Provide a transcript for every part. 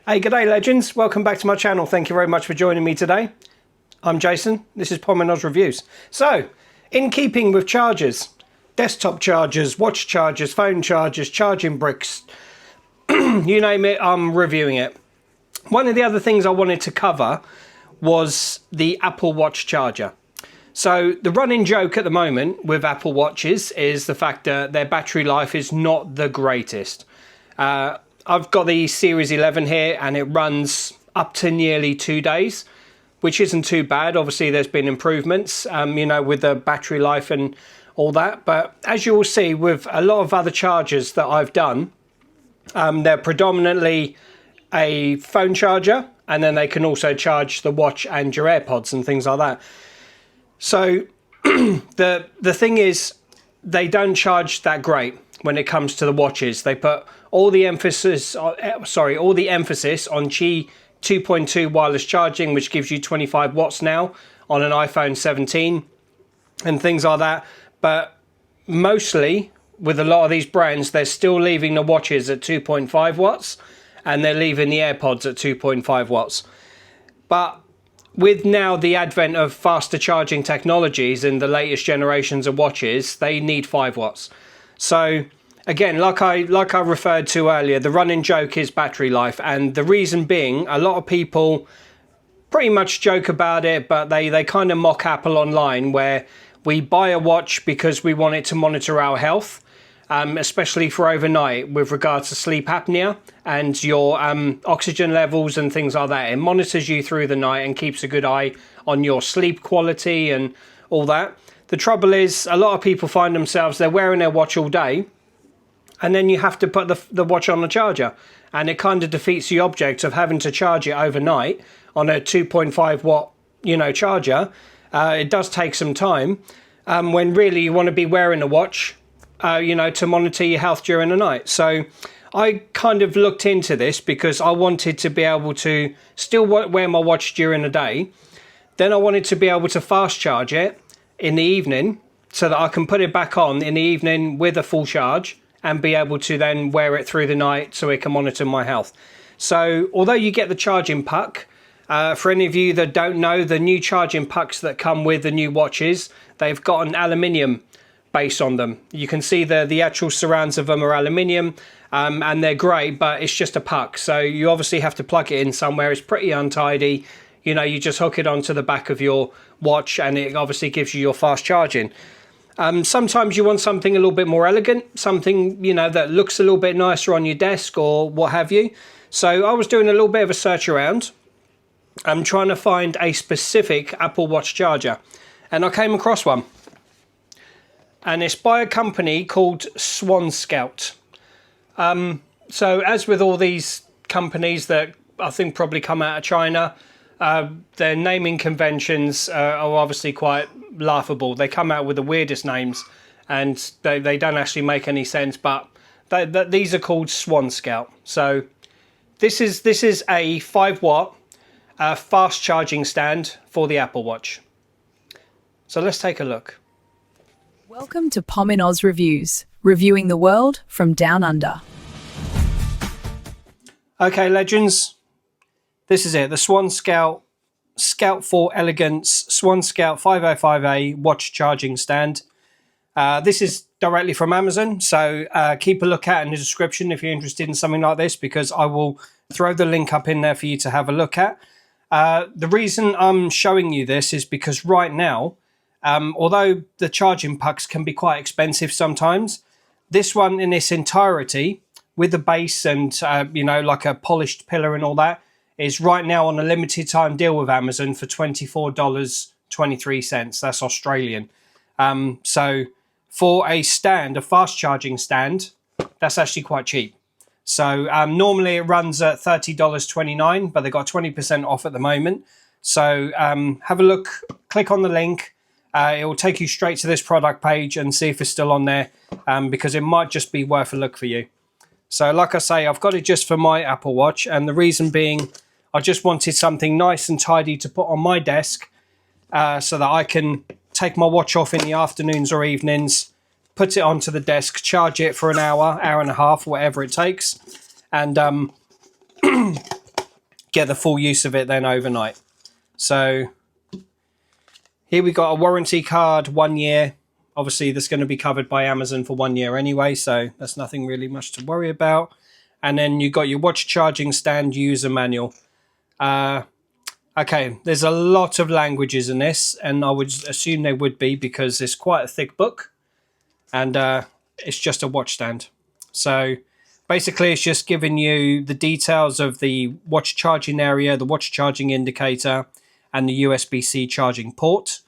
Hey, g'day legends. Welcome back to my channel. Thank you very much for joining me today. I'm Jason. This is Pom and Oz Reviews. So, in keeping with chargers, desktop chargers, watch chargers, phone chargers, charging bricks, you name it, I'm reviewing it. One of the other things I wanted to cover was the Apple Watch charger. So the running joke at the moment with Apple Watches is the fact that their battery life is not the greatest. I've got the Series 11 here and it runs up to nearly 2 days, which isn't too bad. Obviously there's been improvements, with the battery life and all that. But as you will see with a lot of other chargers that I've done, they're predominantly a phone charger, and then they can also charge the watch and your AirPods and things like that. So the thing is, they don't charge that great when it comes to the watches. They put all the emphasis on Qi 2.2 wireless charging, which gives you 25 watts now on an iPhone 17 and things like that. But mostly with a lot of these brands, they're still leaving the watches at 2.5 watts and they're leaving the AirPods at 2.5 watts. But with now the advent of faster charging technologies in the latest generations of watches, they need 5 watts. So again, like I referred to earlier, the running joke is battery life, and the reason being, a lot of people pretty much joke about it, but they kind of mock Apple online, where we buy a watch because we want it to monitor our health, especially for overnight with regards to sleep apnea and your oxygen levels and things like that. It monitors you through the night and keeps a good eye on your sleep quality and all that. The trouble is, a lot of people find themselves, they're wearing their watch all day, and then you have to put the watch on the charger, and it kind of defeats the object of having to charge it overnight on a 2.5 watt charger. It does take some time when really you want to be wearing a watch to monitor your health during the night. So I kind of looked into this because I wanted to be able to still wear my watch during the day. Then I wanted to be able to fast charge it in the evening so that I can put it back on in the evening with a full charge and be able to then wear it through the night so it can monitor my health. So although you get the charging puck, for any of you that don't know, the new charging pucks that come with the new watches, they've got an aluminium base on them. You can see the actual surrounds of them are aluminium, and they're great, but it's just a puck. So you obviously have to plug it in somewhere. It's pretty untidy. You just hook it onto the back of your watch and it obviously gives you your fast charging. Sometimes you want something a little bit more elegant, something, that looks a little bit nicer on your desk or what have you. So I was doing a little bit of a search around. I'm trying to find a specific Apple Watch charger, and I came across one. And it's by a company called SwanScout. So as with all these companies that I think probably come out of China, their naming conventions are obviously quite laughable. They come out with the weirdest names and they don't actually make any sense, but these are called SwanScout. So this is a 5 watt fast charging stand for the Apple Watch. So let's take a look. Welcome to Pom and Oz Reviews, reviewing the world from down under. Okay, legends. This is it, the SwanScout Scout for Elegance SwanScout 505A watch charging stand. This is directly from Amazon, so keep a look out in the description if you're interested in something like this, because I will throw the link up in there for you to have a look at. The reason I'm showing you this is because right now, although the charging pucks can be quite expensive sometimes, this one in its entirety with the base and like a polished pillar and all that is right now on a limited time deal with Amazon for $24.23. That's Australian. So for a stand, a fast charging stand, that's actually quite cheap. So normally it runs at $30.29, but they got 20% off at the moment. So have a look, click on the link. It will take you straight to this product page and see if it's still on there, because it might just be worth a look for you. So like I say, I've got it just for my Apple Watch, and the reason being I just wanted something nice and tidy to put on my desk so that I can take my watch off in the afternoons or evenings, put it onto the desk, charge it for an hour, hour and a half, whatever it takes, and get the full use of it then overnight. So here we got a warranty card, 1 year. Obviously, that's going to be covered by Amazon for 1 year anyway, so that's nothing really much to worry about. And then you got your watch charging stand user manual. Okay, there's a lot of languages in this, and I would assume there would be because it's quite a thick book, and it's just a watch stand. So basically, it's just giving you the details of the watch charging area, the watch charging indicator, and the USB-C charging port.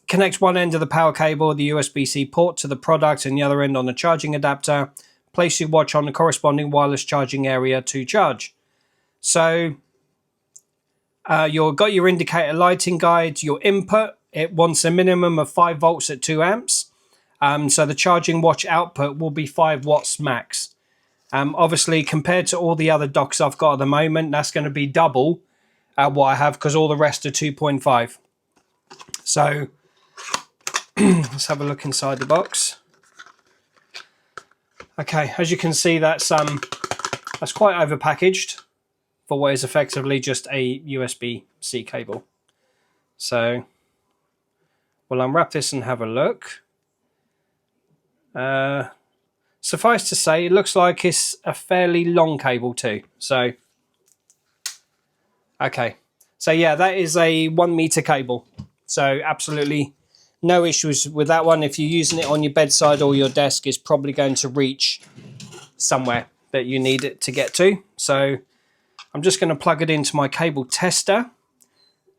Connect one end of the power cable, the USB-C port, to the product, and the other end on the charging adapter. Place your watch on the corresponding wireless charging area to charge. So you've got your indicator lighting guide, your input. It wants a minimum of 5 volts at 2 amps. So the charging watch output will be 5 watts max. Obviously, compared to all the other docks I've got at the moment, that's going to be double what I have because all the rest are 2.5. So let's have a look inside the box. Okay, as you can see, that's quite overpackaged for what is effectively just a USB-C cable. So we'll unwrap this and have a look. Suffice to say, it looks like it's a fairly long cable too. So, okay. So yeah, that is a 1 meter cable. So absolutely no issues with that one. If you're using it on your bedside or your desk, it's probably going to reach somewhere that you need it to get to. So I'm just going to plug it into my cable tester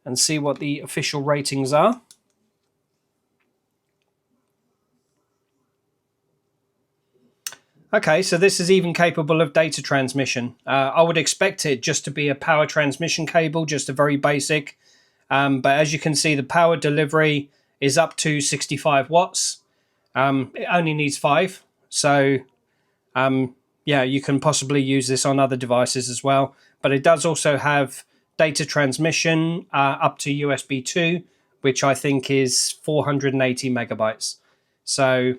and see what the official ratings are. Okay, so this is even capable of data transmission. I would expect it just to be a power transmission cable, just a very basic. But as you can see, the power delivery is up to 65 watts. It only needs 5. So, yeah, you can possibly use this on other devices as well. But it does also have data transmission up to USB 2, which I think is 480 megabytes. So,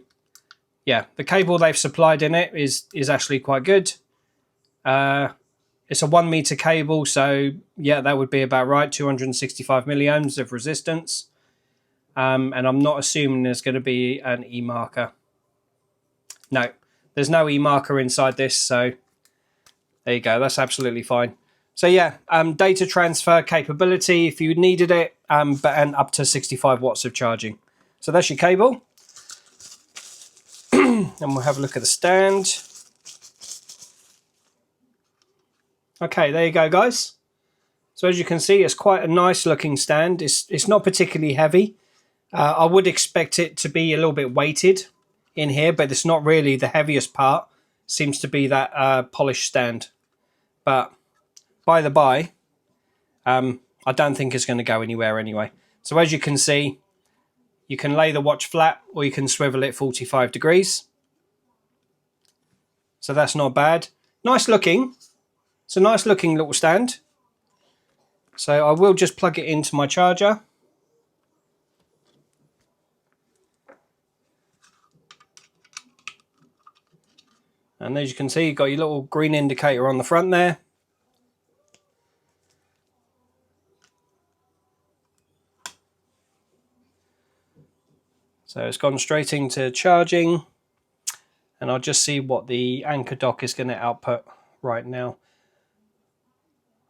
yeah, the cable they've supplied in it is actually quite good. It's a 1 meter cable, so yeah, that would be about right. 265 milliohms of resistance. And I'm not assuming there's going to be an e-marker. No, there's no e-marker inside this, so there you go. That's absolutely fine. So yeah, data transfer capability if you needed it, and up to 65 watts of charging. So that's your cable. And we'll have a look at the stand. Okay, there you go, guys. So as you can see, it's quite a nice looking stand. It's not particularly heavy. I would expect it to be a little bit weighted in here, but it's not really. The heaviest part seems to be that polished stand. But by the by, I don't think it's going to go anywhere anyway. So as you can see, you can lay the watch flat or you can swivel it 45 degrees. So that's not bad. Nice looking. It's a nice looking little stand. So I will just plug it into my charger. And as you can see, you've got your little green indicator on the front there. So it's gone straight into charging. And I'll just see what the anchor dock is going to output right now.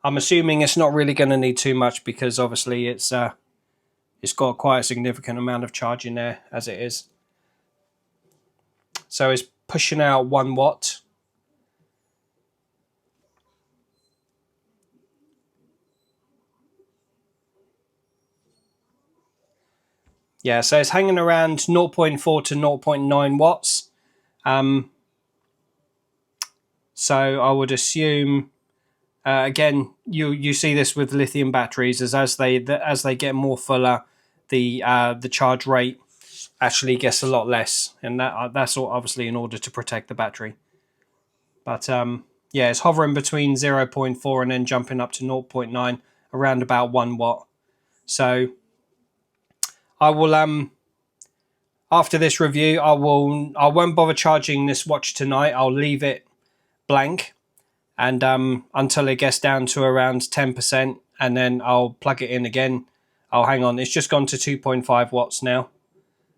I'm assuming it's not really going to need too much because obviously it's got quite a significant amount of charge in there as it is. So it's pushing out 1 watt. Yeah, so it's hanging around 0.4 to 0.9 watts. So I would assume, again, you see this with lithium batteries, as they get more fuller, the charge rate actually gets a lot less, and that's obviously in order to protect the battery. But yeah, it's hovering between 0.4 and then jumping up to 0.9, around about 1 watt. So I will after this review, I won't bother charging this watch tonight. I'll leave it blank and until it gets down to around 10%, and then I'll plug it in again. Oh, hang on, it's just gone to 2.5 watts now.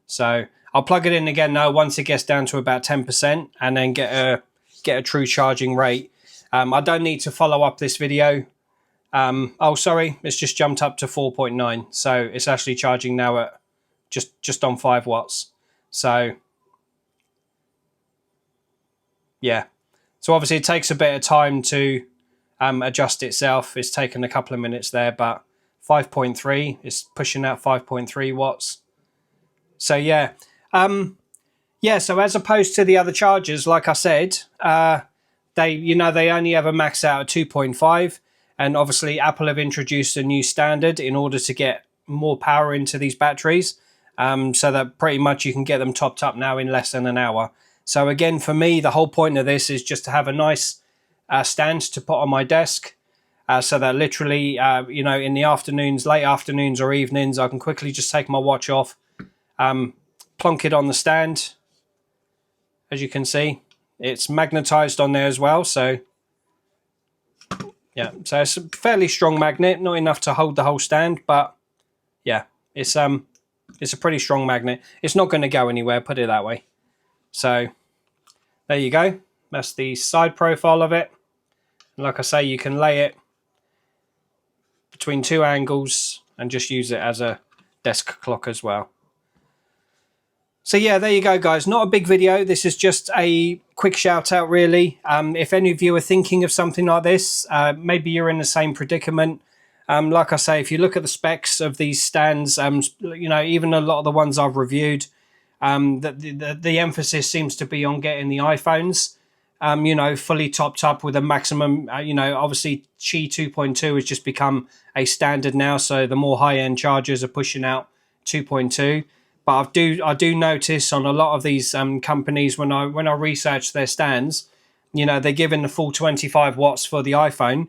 So I'll plug it in again now once it gets down to about 10%, and then get a true charging rate. I don't need to follow up this video. Oh, sorry, it's just jumped up to 4.9. So it's actually charging now at just on 5 watts. So yeah. So obviously it takes a bit of time to adjust itself. It's taken a couple of minutes there, but 5.3 is pushing out 5.3 watts. So yeah. So as opposed to the other chargers, like I said, they only ever max out at 2.5, and obviously Apple have introduced a new standard in order to get more power into these batteries, so that pretty much you can get them topped up now in less than an hour. So again, for me, the whole point of this is just to have a nice stand to put on my desk, so that literally, in the afternoons, late afternoons or evenings, I can quickly just take my watch off, plonk it on the stand. As you can see, it's magnetized on there as well. So yeah, so it's a fairly strong magnet, not enough to hold the whole stand, but yeah, it's a pretty strong magnet. It's not going to go anywhere, put it that way. So there you go. That's the side profile of it. And like I say, you can lay it between two angles and just use it as a desk clock as well. So yeah, there you go, guys. Not a big video. This is just a quick shout out, really. If any of you are thinking of something like this, maybe you're in the same predicament. Like I say, if you look at the specs of these stands, even a lot of the ones I've reviewed, the emphasis seems to be on getting the iPhones, fully topped up with a maximum, obviously Qi 2.2 has just become a standard now. So the more high-end chargers are pushing out 2.2. But I do notice on a lot of these companies, when I research their stands, they're giving the full 25 watts for the iPhone,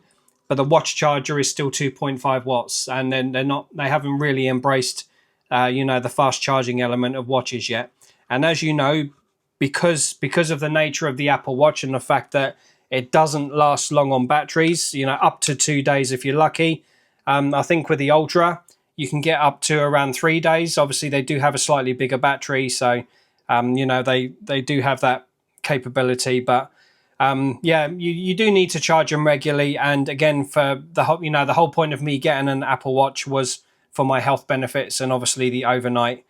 but the watch charger is still 2.5 watts, and then they haven't really embraced the fast charging element of watches yet. And as you know, because of the nature of the Apple Watch and the fact that it doesn't last long on batteries, up to 2 days if you're lucky. I think with the Ultra, you can get up to around 3 days. Obviously, they do have a slightly bigger battery, so they do have that capability. But you do need to charge them regularly. And again, for the whole point of me getting an Apple Watch was for my health benefits, and obviously the overnight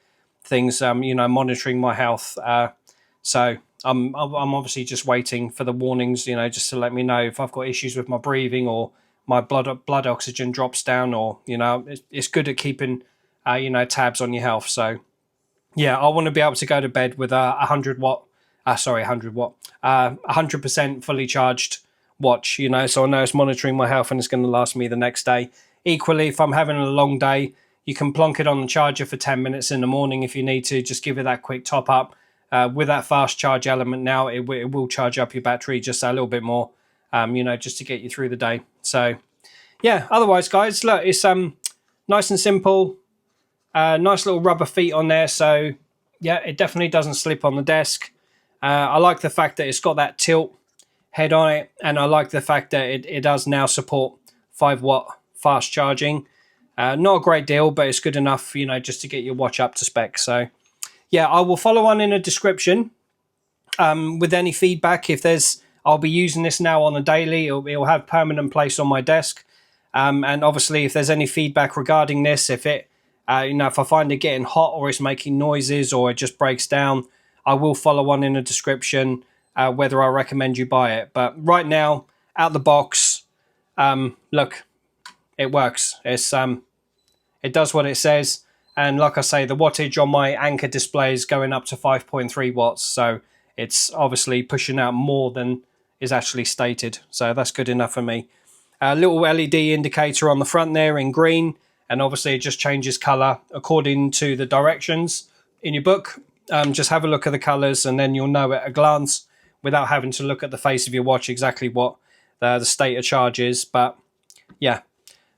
things. Monitoring my health. So I'm obviously just waiting for the warnings. Just to let me know if I've got issues with my breathing or my blood oxygen drops down, or it's good at keeping tabs on your health. So yeah, I want to be able to go to bed with a 100% fully charged watch, so I know it's monitoring my health and it's going to last me the next day. Equally, if I'm having a long day, you can plonk it on the charger for 10 minutes in the morning if you need to, just give it that quick top up. With that fast charge element now, it will charge up your battery just a little bit more, just to get you through the day. So yeah, otherwise, guys, look, it's nice and simple. Nice little rubber feet on there, so yeah, it definitely doesn't slip on the desk. I like the fact that it's got that tilt head on it, and I like the fact that it does now support 5-watt fast charging. Not a great deal, but it's good enough, just to get your watch up to spec. So yeah, I will follow on in a description with any feedback. I'll be using this now on a daily. It'll have permanent place on my desk. And obviously, if there's any feedback regarding this, if I find it getting hot or it's making noises or it just breaks down, I will follow on in a description whether I recommend you buy it. But right now, out the box, look, it works. It does what it says. And like I say, the wattage on my anchor display is going up to 5.3 watts. So it's obviously pushing out more than is actually stated. So that's good enough for me. A little LED indicator on the front there in green. And obviously it just changes color according to the directions in your book. Just have a look at the colors and then you'll know at a glance without having to look at the face of your watch exactly what the state of charge is. But yeah,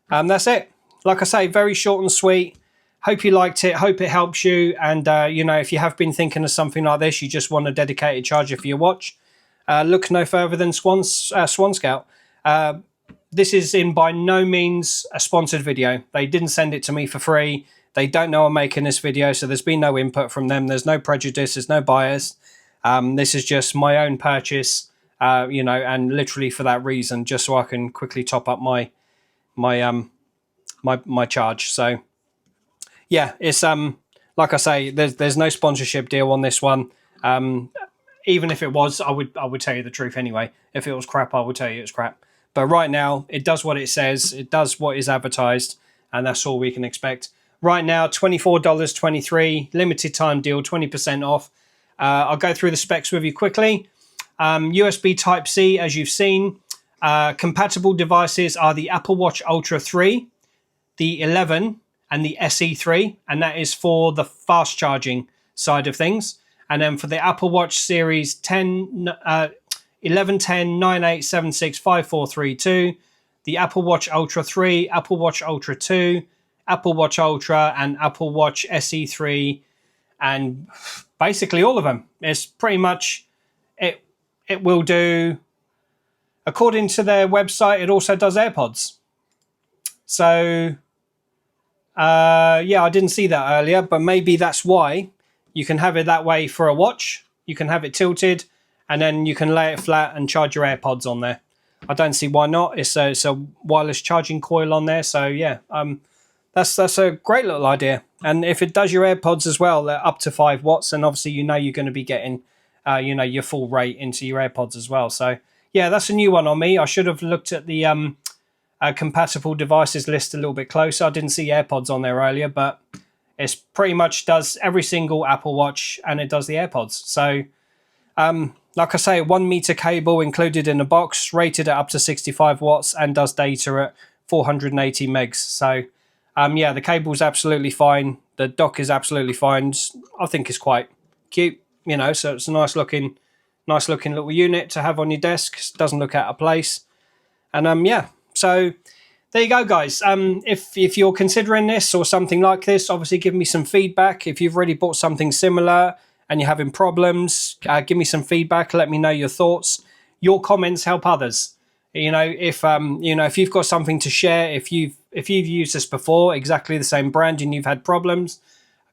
that's it. Like I say, very short and sweet. Hope you liked it. Hope it helps you. And, if you have been thinking of something like this, you just want a dedicated charger for your watch, look no further than SwanScout. This is in by no means a sponsored video. They didn't send it to me for free. They don't know I'm making this video, so there's been no input from them. There's no prejudice. There's no bias. This is just my own purchase, and literally for that reason, just so I can quickly top up my charge. So yeah, it's like I say, there's no sponsorship deal on this one. Even if it was, I would tell you the truth anyway. If it was crap, I would tell you it's crap. But right now, it does what it says. It does what is advertised, and that's all we can expect. Right now, $24.23, limited time deal, 20% off. I'll go through the specs with you quickly. USB Type-C, as you've seen. Compatible devices are the Apple Watch Ultra 3, the 11, and the SE3, and that is for the fast charging side of things. And then for the Apple Watch Series 10, 11, 10, 9, 8, 7, 6, 5, 4, 3, 2, the Apple Watch Ultra 3, Apple Watch Ultra 2, Apple Watch Ultra, and Apple Watch SE3, and basically all of them. It's pretty much, it will do, according to their website, it also does AirPods. So, I didn't see that earlier, but maybe that's why you can have it that way for a watch. You can have it tilted, and then you can lay it flat and charge your AirPods on there. I don't see why not. It's a wireless charging coil on there. So yeah, that's a great little idea. And if it does your AirPods as well, they're up to 5 watts, and obviously you're going to be getting your full rate into your AirPods as well. So yeah, that's a new one on me. I should have looked at the compatible devices list a little bit closer. I didn't see AirPods on there earlier, but it's pretty much does every single Apple Watch, and it does the AirPods. So like I say, 1 meter cable included in the box, rated at up to 65 watts, and does data at 480 megs. So the cable's absolutely fine. The dock is absolutely fine. I think it's quite cute, so it's a nice looking little unit to have on your desk. It doesn't look out of place. And so there you go, guys. If you're considering this or something like this, obviously give me some feedback. If you've already bought something similar and you're having problems, give me some feedback. Let me know your thoughts. Your comments help others. If you've got something to share, if you've used this before, exactly the same brand, and you've had problems,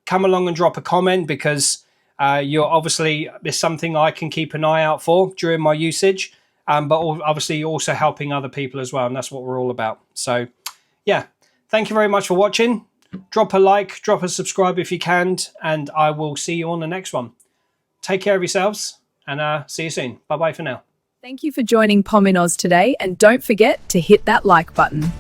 come along and drop a comment, because you're obviously, it's something I can keep an eye out for during my usage. But obviously you're also helping other people as well, and that's what we're all about. So yeah, thank you very much for watching. Drop a like, drop a subscribe if you can, and I will see you on the next one. Take care of yourselves, and see you soon. Bye bye for now. Thank you for joining Pom in Oz today, and don't forget to hit that like button.